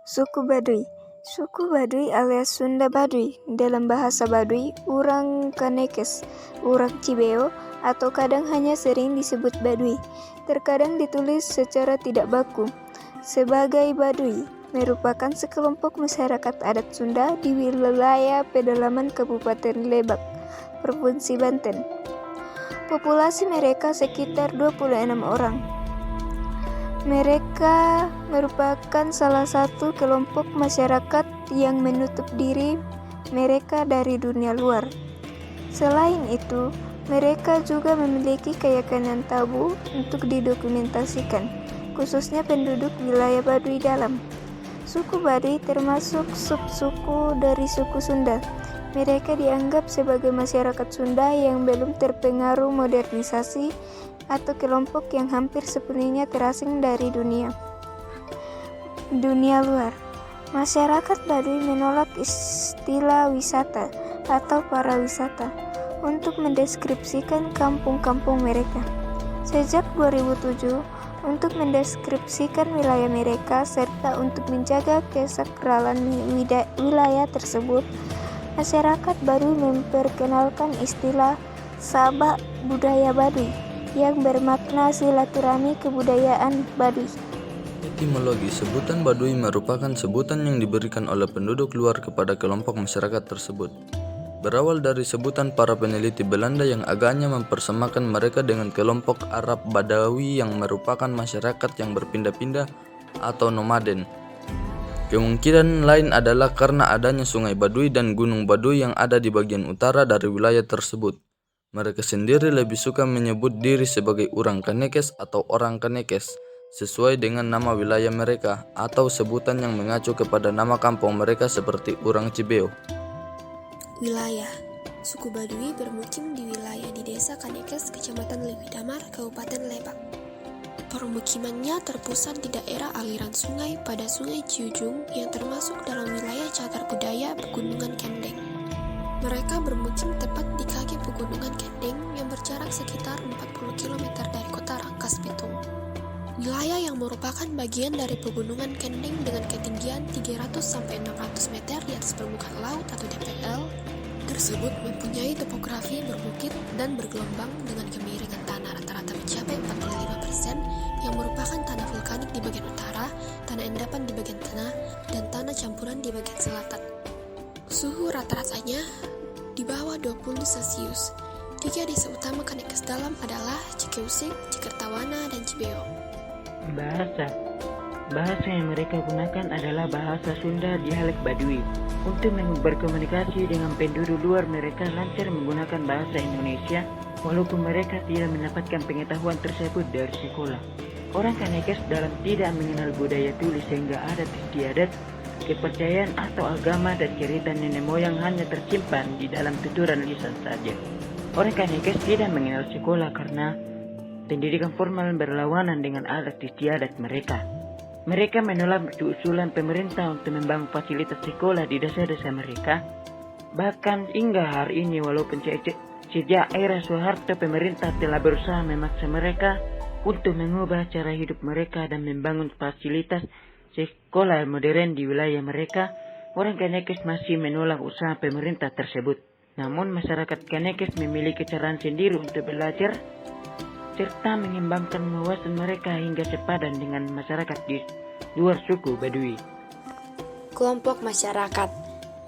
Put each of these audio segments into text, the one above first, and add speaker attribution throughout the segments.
Speaker 1: Suku Baduy. Suku Baduy alias Sunda Baduy, dalam bahasa Baduy, orang Kanekes, orang Cibeo, atau kadang hanya sering disebut Baduy. Terkadang ditulis secara tidak baku sebagai Baduy, merupakan sekelompok masyarakat adat Sunda di wilayah pedalaman Kabupaten Lebak, Provinsi Banten. Populasi mereka sekitar 26 orang. Mereka merupakan salah satu kelompok masyarakat yang menutup diri mereka dari dunia luar. Selain itu, mereka juga memiliki keyakinan tabu untuk didokumentasikan, khususnya penduduk wilayah Baduy dalam. Suku Baduy termasuk subsuku dari suku Sunda. Mereka dianggap sebagai masyarakat Sunda yang belum terpengaruh modernisasi atau kelompok yang hampir sepenuhnya terasing dari dunia luar. Masyarakat Baduy menolak istilah wisata atau parawisata untuk mendeskripsikan kampung-kampung mereka. Sejak 2007, untuk mendeskripsikan wilayah mereka serta untuk menjaga kesakralan wilayah tersebut, masyarakat Baduy memperkenalkan istilah Sabak Budaya Baduy yang bermakna silaturahmi kebudayaan Baduy.
Speaker 2: Etimologi sebutan Baduy merupakan sebutan yang diberikan oleh penduduk luar kepada kelompok masyarakat tersebut. Berawal dari sebutan para peneliti Belanda yang agaknya mempersamakan mereka dengan kelompok Arab Badawi yang merupakan masyarakat yang berpindah-pindah atau nomaden. Kemungkinan lain adalah karena adanya Sungai Baduy dan Gunung Baduy yang ada di bagian utara dari wilayah tersebut. Mereka sendiri lebih suka menyebut diri sebagai orang Kanekes atau orang Kanekes, sesuai dengan nama wilayah mereka atau sebutan yang mengacu kepada nama kampung mereka seperti orang Cibeo.
Speaker 3: Wilayah suku Baduy bermukim di wilayah di Desa Kanekes, Kecamatan Lewidamar, Kabupaten Lebak. Permukimannya terpusat di daerah aliran sungai pada Sungai Ciujung yang termasuk dalam wilayah cagar budaya Pegunungan Kendeng. Mereka bermukim tepat di kaki Pegunungan Kendeng yang berjarak sekitar 40 km dari kota Rangkas Bitung. Wilayah yang merupakan bagian dari Pegunungan Kendeng dengan ketinggian 300-600 meter di atas permukaan laut atau DPL tersebut mempunyai topografi berbukit dan bergelombang dengan kemiringan tanah rata-rata mencapai 45% yang merupakan tanah vulkanik di bagian utara, tanah endapan di bagian tengah, dan tanah campuran di bagian selatan. Suhu rata-ratanya di bawah 20 Celcius. 3 desa utama Kanekes dalam adalah Cikeusik, Cikertawana, dan Cibeo.
Speaker 4: Bahasa yang mereka gunakan adalah bahasa Sunda dialek Baduy. Untuk berkomunikasi dengan penduduk luar, mereka lancar menggunakan bahasa Indonesia walaupun mereka tidak mendapatkan pengetahuan tersebut dari sekolah. Orang Kanekes dalam tidak mengenal budaya tulis sehingga adat istiadat, kepercayaan atau agama dan cerita nenek moyang hanya tersimpan di dalam tuturan lisan saja. Orang Kanekes tidak mengenal sekolah karena pendidikan formal berlawanan dengan adat istiadat mereka. Mereka menolak usulan pemerintah untuk membangun fasilitas sekolah di desa-desa mereka. Bahkan hingga hari ini walaupun sejak era Soeharto pemerintah telah berusaha memaksa mereka untuk mengubah cara hidup mereka dan membangun fasilitas sekolah modern di wilayah mereka, orang Kanekes masih menolak usaha pemerintah tersebut. Namun masyarakat Kanekes memiliki cara sendiri untuk belajar serta mengembangkan wawasan mereka hingga sepadan dengan masyarakat di luar suku Baduy.
Speaker 5: Kelompok masyarakat.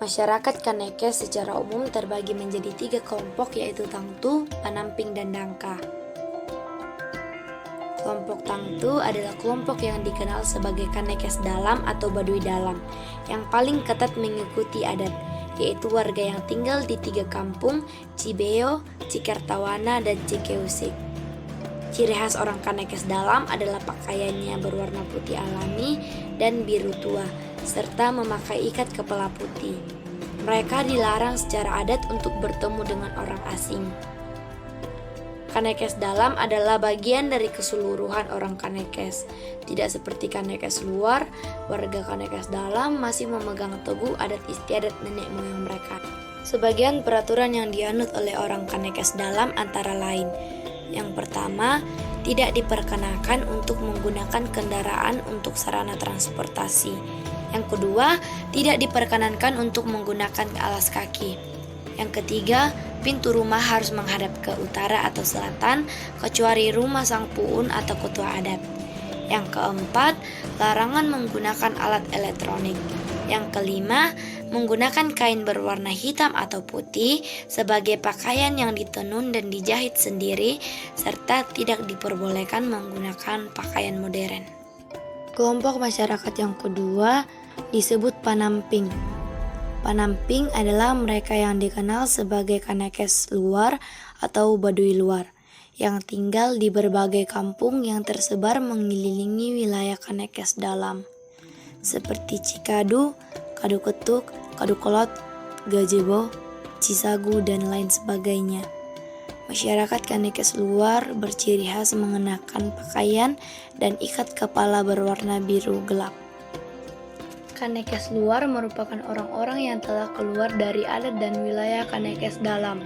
Speaker 5: Masyarakat Kanekes secara umum terbagi menjadi 3 kelompok, yaitu Tangtu, Panamping, dan Dangka. Kelompok Tangtu adalah kelompok yang dikenal sebagai Kanekes dalam atau Baduy dalam, yang paling ketat mengikuti adat, yaitu warga yang tinggal di 3 kampung, Cibeo, Cikertawana, dan Cikeusik. Ciri khas orang Kanekes dalam adalah pakaiannya berwarna putih alami dan biru tua, serta memakai ikat kepala putih. Mereka dilarang secara adat untuk bertemu dengan orang asing. Kanekes dalam adalah bagian dari keseluruhan orang Kanekes. Tidak seperti Kanekes luar, warga Kanekes dalam masih memegang teguh adat istiadat nenek moyang mereka. Sebagian peraturan yang dianut oleh orang Kanekes dalam antara lain: yang pertama, tidak diperkenankan untuk menggunakan kendaraan untuk sarana transportasi. Yang kedua, tidak diperkenankan untuk menggunakan alas kaki. Yang ketiga, pintu rumah harus menghadap ke utara atau selatan, kecuali rumah sang puun atau ketua adat. Yang keempat, larangan menggunakan alat elektronik. Yang kelima, menggunakan kain berwarna hitam atau putih sebagai pakaian yang ditenun dan dijahit sendiri, serta tidak diperbolehkan menggunakan pakaian modern. Kelompok masyarakat yang kedua disebut panamping. Panamping adalah mereka yang dikenal sebagai Kanekes luar atau Baduy luar, yang tinggal di berbagai kampung yang tersebar mengelilingi wilayah Kanekes dalam, seperti Cikadu, Kaduketuk, Kadukolot, Gajebo, Cisagu, dan lain sebagainya. Masyarakat Kanekes luar berciri khas mengenakan pakaian dan ikat kepala berwarna biru gelap. Kanekes luar merupakan orang-orang yang telah keluar dari adat dan wilayah Kanekes dalam.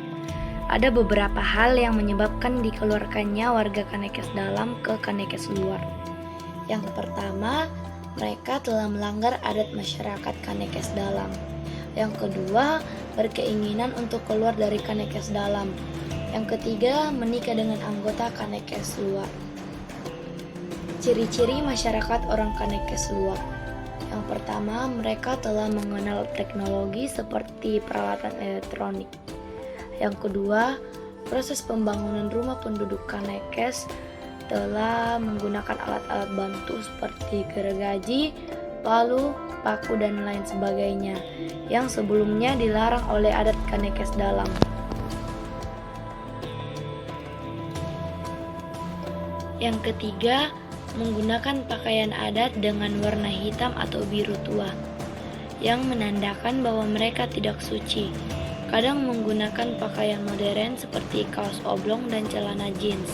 Speaker 5: Ada beberapa hal yang menyebabkan dikeluarkannya warga Kanekes dalam ke Kanekes luar. Yang pertama, mereka telah melanggar adat masyarakat Kanekes dalam. Yang kedua, berkeinginan untuk keluar dari Kanekes dalam. Yang ketiga, menikah dengan anggota Kanekes luar. Ciri-ciri masyarakat orang Kanekes luar. Yang pertama, mereka telah mengenal teknologi seperti peralatan elektronik. Yang kedua, proses pembangunan rumah penduduk Kanekes telah menggunakan alat-alat bantu seperti gergaji, palu, paku, dan lain sebagainya, yang sebelumnya dilarang oleh adat Kanekes dalam. Yang ketiga, menggunakan pakaian adat dengan warna hitam atau biru tua, yang menandakan bahwa mereka tidak suci. Kadang menggunakan pakaian modern seperti kaos oblong dan celana jeans.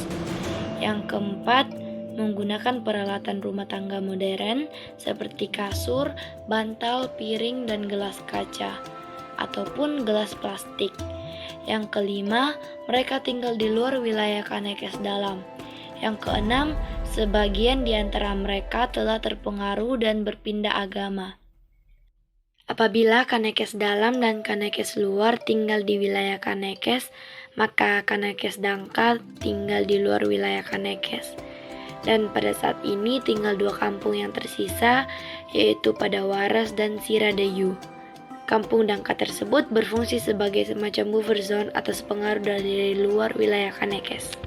Speaker 5: Yang keempat, menggunakan peralatan rumah tangga modern seperti kasur, bantal, piring, dan gelas kaca, ataupun gelas plastik. Yang kelima, mereka tinggal di luar wilayah Kanekes dalam. Yang keenam, sebagian di antara mereka telah terpengaruh dan berpindah agama. Apabila Kanekes dalam dan Kanekes luar tinggal di wilayah Kanekes, maka Kanekes dangkal tinggal di luar wilayah Kanekes. Dan pada saat ini tinggal dua kampung yang tersisa, yaitu Padawaras dan Siradayu. Kampung dangkal tersebut berfungsi sebagai semacam buffer zone atas pengaruh dari luar wilayah Kanekes.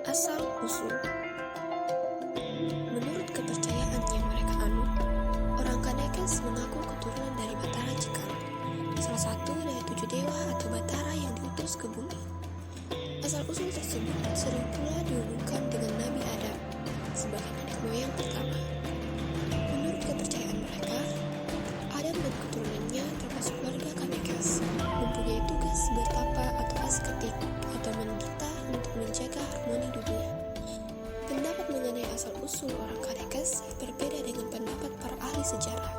Speaker 3: Asal-usul. Menurut kepercayaan yang mereka anut, orang Kanekes mengaku keturunan dari Batara Cikal, salah satu dari 7 dewa atau Batara yang diutus ke bumi. Asal-usul tersebut sering pula dihubungkan dengan Nabi Adam sebagai nenek moyang pertama. Menurut kepercayaan mereka, Adam dan keturunannya termasuk warga Kanekes, mempunyai tugas bertapa atau asketik atau mendita untuk menjaga harmoni dunia. Pendapat mengenai asal-usul orang Kanekes berbeda dengan pendapat para ahli sejarah,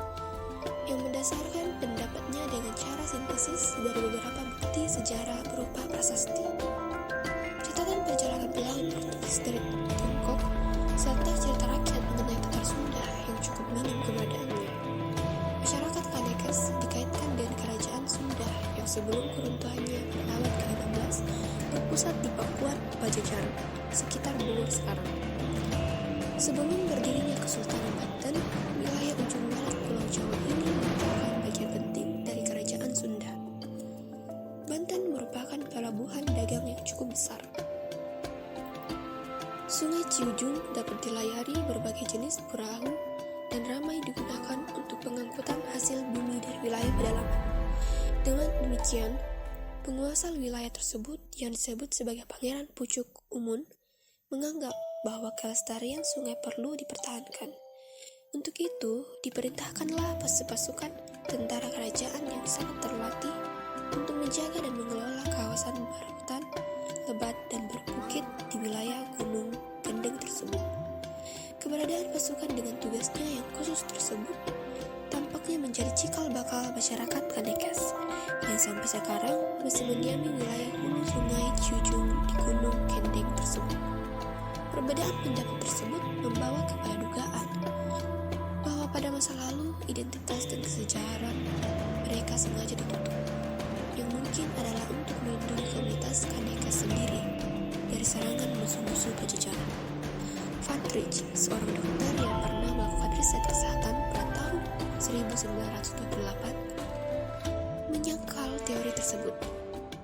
Speaker 3: yang mendasarkan pendapatnya dengan cara sintesis dari beberapa bukti sejarah berupa prasasti, catatan perjalanan pelaut Portugis dari Tiongkok, serta cerita rakyat mengenai Tatar Sunda yang cukup minim keberadaannya. Masyarakat Kanekes dikaitkan dengan kerajaan Sunda yang sebelum keruntuhannya pada abad ke-15 berpusat di Pakuan, Pajajaran, sekitar Bogor sekarang. Sebelum berdirinya Kesultanan Banten, wilayah ujung barat Pulau Jawa ini merupakan bagian penting dari kerajaan Sunda. Banten merupakan pelabuhan dagang yang cukup besar. Sungai Ciujung dapat dilayari berbagai jenis perahu dan ramai digunakan untuk pengangkutan hasil bumi dari wilayah pedalaman. Dengan demikian, penguasa wilayah tersebut yang disebut sebagai Pangeran Pucuk Umun menganggap bahwa kelestarian sungai perlu dipertahankan. Untuk itu, diperintahkanlah pasukan tentara kerajaan yang sangat terlatih untuk menjaga dan mengelola kawasan berhutan, lebat, dan berbukit di wilayah Gunung Kendeng tersebut. Keberadaan pasukan dengan tugasnya yang khusus tersebut tampaknya menjadi cikal bakal masyarakat Kanekes yang sampai sekarang masih mendiami wilayah hulu sungai Ciujung di Gunung Kendeng tersebut. Perbedaan pendapat tersebut membawa kepada dugaan masa lalu, identitas dan kesejarah mereka sengaja ditutup, yang mungkin adalah untuk melindungi komunitas Kanekes sendiri dari serangan musuh-musuh Pajajaran. Van Trich, seorang dokter yang pernah melakukan riset kesehatan pada tahun 1928, menyangkal teori tersebut.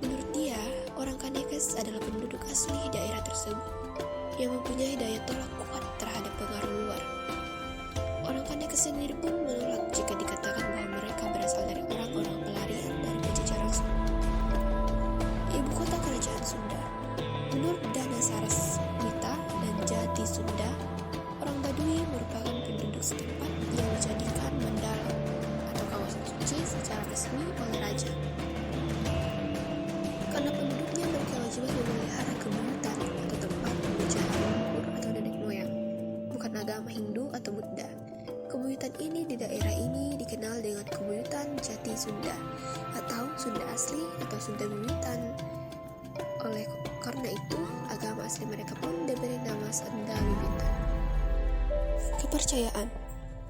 Speaker 3: Menurut dia, orang Kanekes adalah penduduk asli daerah tersebut yang mempunyai daya tolak kuat terhadap pengaruh luar. Orang Kanekes sendiri pun menolak jika dikatakan bahwa mereka berasal dari orang-orang pelarian dari Pajajaran Sunda. Ibu kota kerajaan Sunda. Menurut Dana Saraswita dan Jati Sunda, orang Baduy merupakan penduduk setempat yang dijadikan mandala atau kawasan suci secara resmi oleh raja. Karena penduduknya berkewajiban memelihara kebuyutan atau tempat pemujaan leluhur atau nenek moyang, bukan agama Hindu atau Buddha. Kebuyutan ini di daerah ini dikenal dengan Kebuyutan Jati Sunda atau Sunda asli atau Sunda Buyutan. Oleh karena itu, agama asli mereka pun diberi nama Sunda Wiwitan.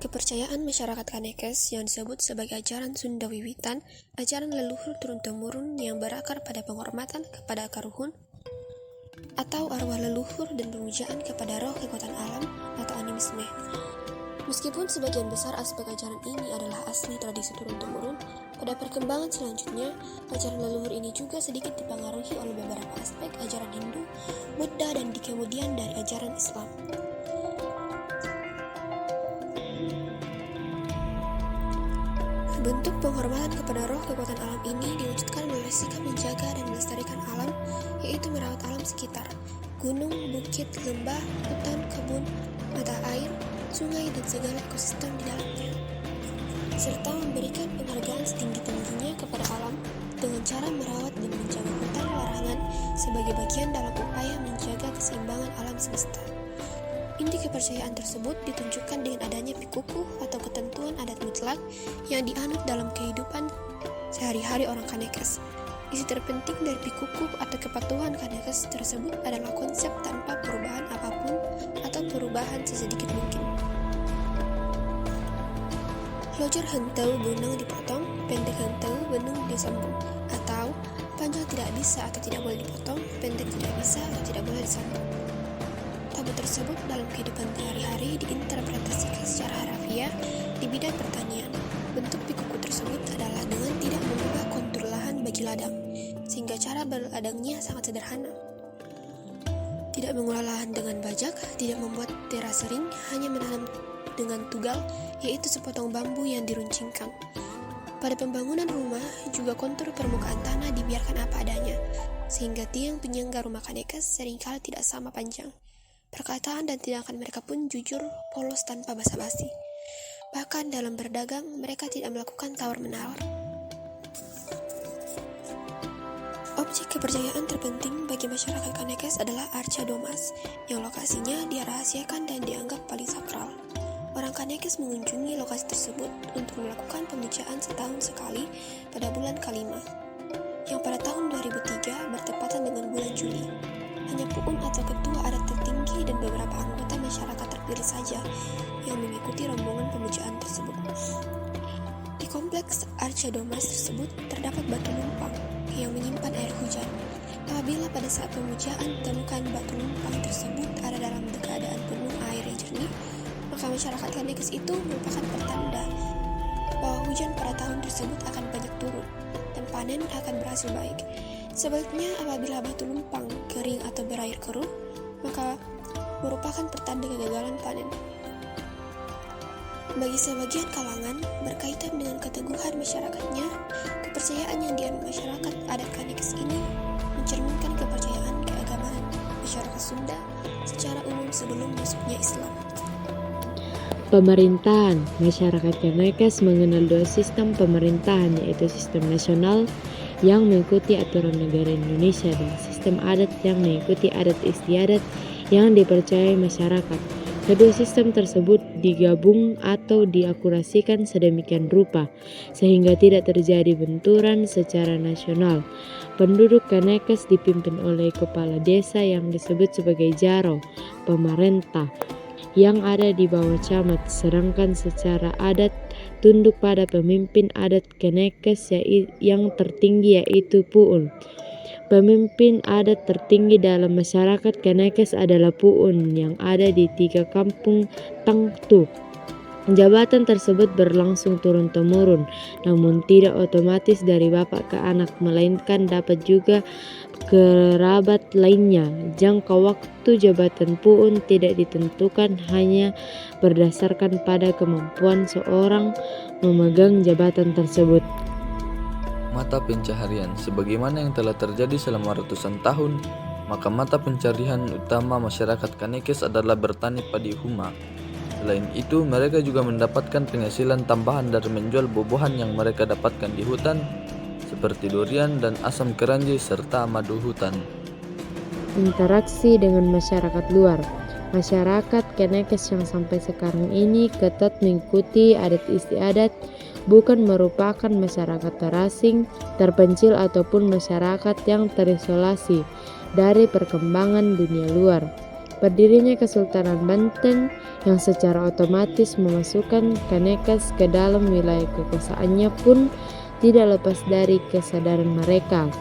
Speaker 3: Kepercayaan masyarakat Kanekes yang disebut sebagai ajaran Sunda Wiwitan, ajaran leluhur turun-temurun yang berakar pada penghormatan kepada karuhun atau arwah leluhur dan pemujaan kepada roh kekuatan alam atau animisme. Meskipun sebagian besar aspek ajaran ini adalah asli tradisi turun-temurun, pada perkembangan selanjutnya, ajaran leluhur ini juga sedikit dipengaruhi oleh beberapa aspek ajaran Hindu, Buddha, dan kemudian dari ajaran Islam. Bentuk penghormatan kepada roh kekuatan alam ini diwujudkan melalui sikap menjaga dan melestarikan alam, yaitu merawat alam sekitar, gunung, bukit, lembah, hutan, kebun, mata air, sungai, dan segala ekosistem di dalamnya, serta memberikan penghargaan setinggi-tingginya kepada alam dengan cara merawat dan menjaga hutan larangan sebagai bagian dalam upaya menjaga keseimbangan alam semesta. Inti kepercayaan tersebut ditunjukkan dengan adanya pikukuh atau ketentuan adat mutlak yang dianut dalam kehidupan sehari-hari orang Kanekes. Isi terpenting dari pikukuh atau kepatuhan Kanekes tersebut adalah konsep tanpa perubahan apapun atau perubahan sesedikit mungkin. Lojur henteu benang dipotong, pendek henteu benang disambung, atau panjang tidak bisa atau tidak boleh dipotong, pendek tidak bisa atau tidak boleh disambung. Tabu tersebut dalam kehidupan sehari-hari diinterpretasikan secara harafiah di bidang pertanian. Bentuk pikuku tersebut adalah dengan tidak mengubah kontur lahan bagi ladang, sehingga cara berladangnya sangat sederhana. Tidak mengolah lahan dengan bajak, tidak membuat terasering, hanya menanam dengan tugal, yaitu sepotong bambu yang diruncingkan. Pada pembangunan rumah, juga kontur permukaan tanah dibiarkan apa adanya, sehingga tiang penyangga rumah Kanekes seringkali tidak sama panjang. Perkataan dan tindakan mereka pun jujur, polos tanpa basa-basi. Bahkan dalam berdagang, mereka tidak melakukan tawar-menawar. Objek kepercayaan terpenting bagi masyarakat Kanekes adalah Arca Domas, yang lokasinya dirahasiakan dan dianggap paling sakral. Orang Kanekes mengunjungi lokasi tersebut untuk melakukan pemujaan setahun sekali pada bulan kelima, yang pada tahun 2003 bertepatan dengan bulan Juli. Hanya puun atau ketua adat tertinggi dan beberapa anggota masyarakat terpilih saja yang mengikuti rombongan pemujaan tersebut. Di kompleks Arca Domas tersebut terdapat batu numpang yang menyimpan air hujan. Apabila pada saat pemujaan temukan batu numpang tersebut ada dalam keadaan penuh air yang jernih, maka masyarakat Kanekes itu merupakan pertanda bahwa hujan pada tahun tersebut akan banyak turun dan panen akan berhasil baik. Sebaliknya, apabila batu numpang kering atau berair keruh, maka merupakan pertanda kegagalan panen. Bagi sebagian kalangan, berkaitan dengan keteguhan masyarakatnya, kepercayaan yang dianut masyarakat adat Kanekes ini mencerminkan kepercayaan keagamaan masyarakat Sunda secara umum sebelum masuknya Islam.
Speaker 6: Pemerintahan. Masyarakat Kanekes mengenal dua sistem pemerintahan, yaitu sistem nasional yang mengikuti aturan negara Indonesia dan sistem adat yang mengikuti adat istiadat yang dipercayai masyarakat. Kedua sistem tersebut digabung atau diakurasikan sedemikian rupa sehingga tidak terjadi benturan secara nasional. Penduduk Kanekes dipimpin oleh kepala desa yang disebut sebagai jaro, pemerintah. yang ada di bawah camat, sedangkan secara adat tunduk pada pemimpin adat Kanekes yang tertinggi yaitu Pu'un. Pemimpin adat tertinggi dalam masyarakat Kanekes adalah Pu'un yang ada di 3 kampung Tangtu. Jabatan tersebut berlangsung turun-temurun, namun tidak otomatis dari bapak ke anak, melainkan dapat juga kerabat lainnya. Jangka waktu jabatan Pu'un tidak ditentukan, hanya berdasarkan pada kemampuan seorang memegang jabatan tersebut.
Speaker 2: Mata pencaharian. Sebagaimana yang telah terjadi selama ratusan tahun, maka mata pencarian utama masyarakat Kanekes adalah bertani padi huma. Selain itu, mereka juga mendapatkan penghasilan tambahan dari menjual buah-buahan yang mereka dapatkan di hutan, seperti durian dan asam keranji serta madu hutan.
Speaker 6: Interaksi dengan masyarakat luar. Masyarakat Kanekes yang sampai sekarang ini ketat mengikuti adat istiadat, bukan merupakan masyarakat terasing, terpencil ataupun masyarakat yang terisolasi dari perkembangan dunia luar. Berdirinya Kesultanan Banten yang secara otomatis memasukkan Kanekes ke dalam wilayah kekuasaannya pun tidak lepas dari kesadaran mereka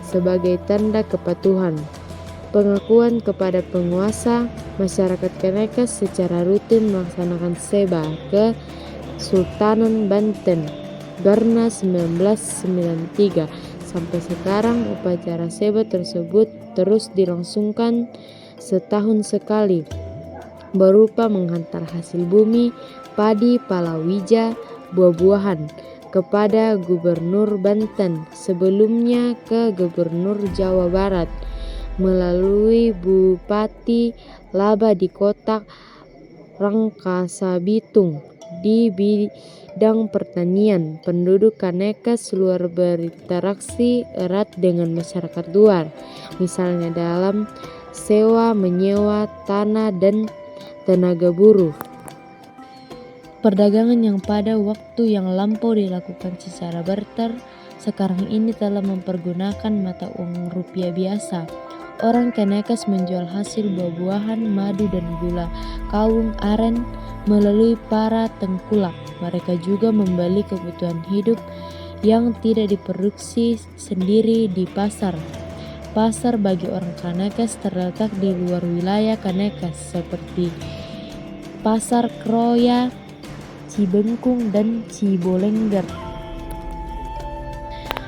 Speaker 6: sebagai tanda kepatuhan. Pengakuan kepada penguasa, masyarakat Kanekes secara rutin melaksanakan seba ke Sultanan Banten Garna 1993. Sampai sekarang upacara seba tersebut terus dilangsungkan setahun sekali, berupa menghantar hasil bumi, padi, palawija, buah-buahan kepada Gubernur Banten, sebelumnya ke Gubernur Jawa Barat, melalui Bupati Laba di kota Rangkasabitung. Di bidang pertanian, penduduk Kanekes luar berinteraksi erat dengan masyarakat luar, misalnya dalam sewa menyewa tanah dan tenaga buruh. Perdagangan yang pada waktu yang lampau dilakukan secara barter, sekarang ini telah mempergunakan mata uang rupiah biasa. Orang Kanekes menjual hasil buah-buahan, madu dan gula kawung aren melalui para tengkulak. Mereka juga membeli kebutuhan hidup yang tidak diproduksi sendiri di pasar. Pasar bagi orang Kanekes terletak di luar wilayah Kanekes seperti Pasar Kroya, Cibengkung, dan Cibolengger.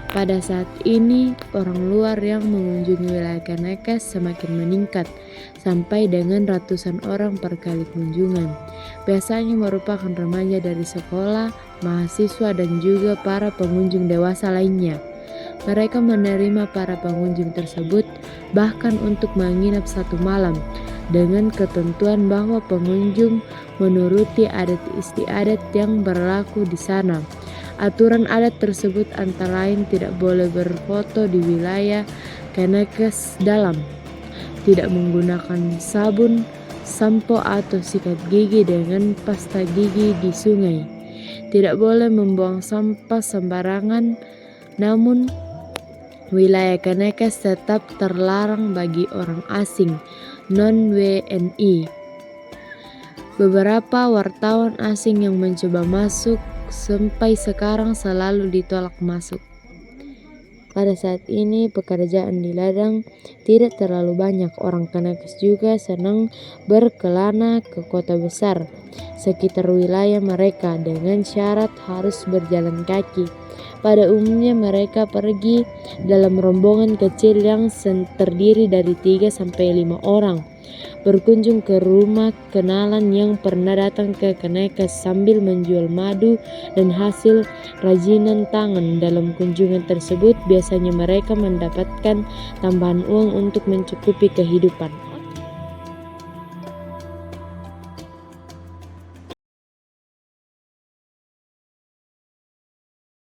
Speaker 6: Pada saat ini, orang luar yang mengunjungi wilayah Kanekes semakin meningkat, sampai dengan ratusan orang per kali kunjungan. Biasanya merupakan remaja dari sekolah, mahasiswa, dan juga para pengunjung dewasa lainnya. Mereka menerima para pengunjung tersebut bahkan untuk menginap 1 malam, dengan ketentuan bahwa pengunjung menuruti adat istiadat yang berlaku di sana. Aturan adat tersebut antara lain tidak boleh berfoto di wilayah Kanekes dalam, tidak menggunakan sabun, sampo atau sikat gigi dengan pasta gigi di sungai, tidak boleh membuang sampah sembarangan. Namun, wilayah Kanekes tetap terlarang bagi orang asing, non-WNI. Beberapa wartawan asing yang mencoba masuk sampai sekarang selalu ditolak masuk. Pada saat ini pekerjaan di ladang tidak terlalu banyak. Orang Kanekes juga senang berkelana ke kota besar sekitar wilayah mereka dengan syarat harus berjalan kaki. Pada umumnya mereka pergi dalam rombongan kecil yang terdiri dari 3-5 orang, berkunjung ke rumah kenalan yang pernah datang ke Kanekes sambil menjual madu dan hasil rajinan tangan. Dalam kunjungan tersebut biasanya mereka mendapatkan tambahan uang untuk mencukupi kehidupan.